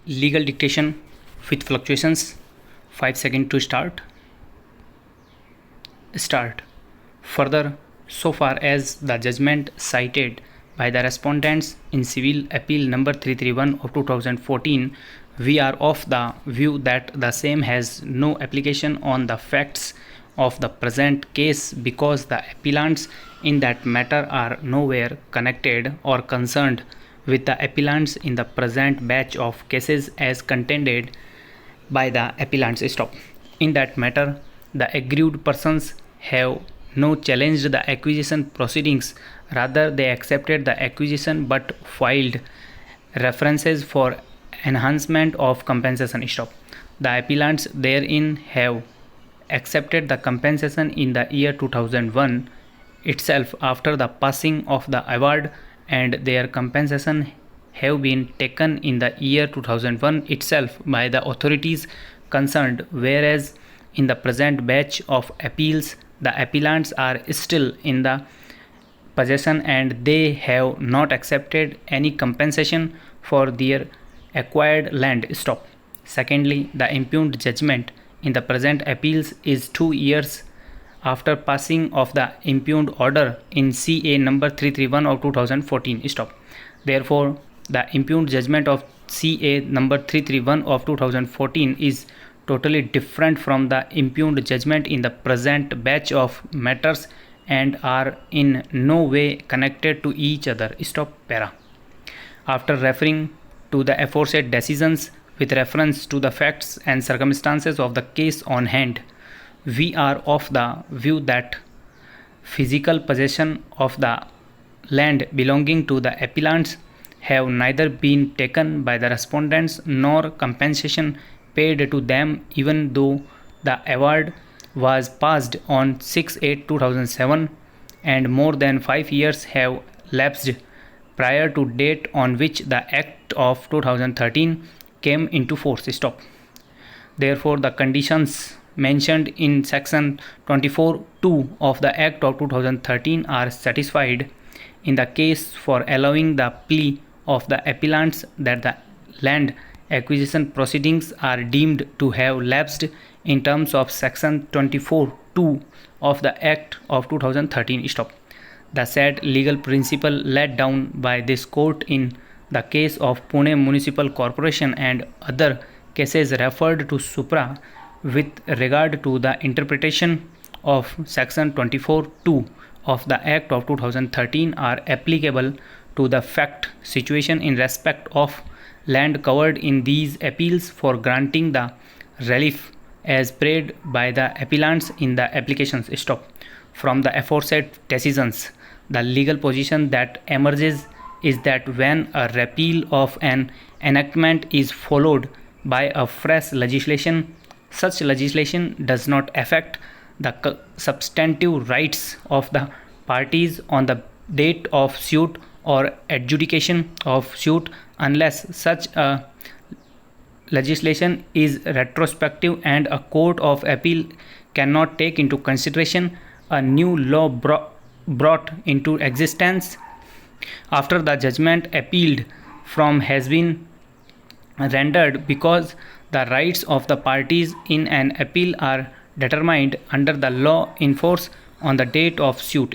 Legal dictation with fluctuations. 5 seconds to start. Further, so far as the judgment cited by the respondents in civil appeal number 331 of 2014, we are of the view that the same has no application on the facts of the present case because the appellants in that matter are nowhere connected or concerned with the appellants in the present batch of cases as contended by the appellants. In that matter, the aggrieved persons have no challenged the acquisition proceedings, rather they accepted the acquisition but filed references for enhancement of compensation. The appellants therein have accepted the compensation in the year 2001 itself after the passing of the award, and their compensation have been taken in the year 2001 itself by the authorities concerned, whereas in the present batch of appeals the appellants are still in the possession and they have not accepted any compensation for their acquired land. Secondly, the impugned judgment in the present appeals is 2 years after passing of the impugned order in CA number 331 of 2014. Therefore, the impugned judgment of CA number 331 of 2014 is totally different from the impugned judgment in the present batch of matters and are in no way connected to each other. After referring to the aforesaid decisions with reference to the facts and circumstances of the case on hand, we are of the view that physical possession of the land belonging to the appellants have neither been taken by the respondents nor compensation paid to them, even though the award was passed on 6/8/2007 and more than 5 years have lapsed prior to date on which the Act of 2013 came into force. Therefore, the conditions mentioned in section 24(2) of the Act of 2013 are satisfied in the case for allowing the plea of the appellants that the land acquisition proceedings are deemed to have lapsed in terms of section 24(2) of the Act of 2013. The said legal principle laid down by this court in the case of Pune Municipal Corporation and other cases referred to supra with regard to the interpretation of section 24(2) of the Act of 2013 are applicable to the fact situation in respect of land covered in these appeals for granting the relief as prayed by the appellants in the applications. From the aforesaid decisions, the legal position that emerges is that when a repeal of an enactment is followed by a fresh legislation, such legislation does not affect the substantive rights of the parties on the date of suit or adjudication of suit unless such a legislation is retrospective and a court of appeal cannot take into consideration a new law brought into existence after the judgment appealed from has been rendered, because the rights of the parties in an appeal are determined under the law in force on the date of suit.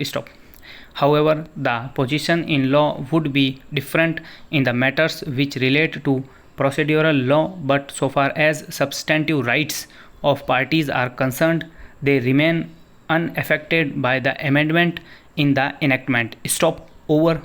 However, the position in law would be different in the matters which relate to procedural law, but so far as substantive rights of parties are concerned, they remain unaffected by the amendment in the enactment. Over.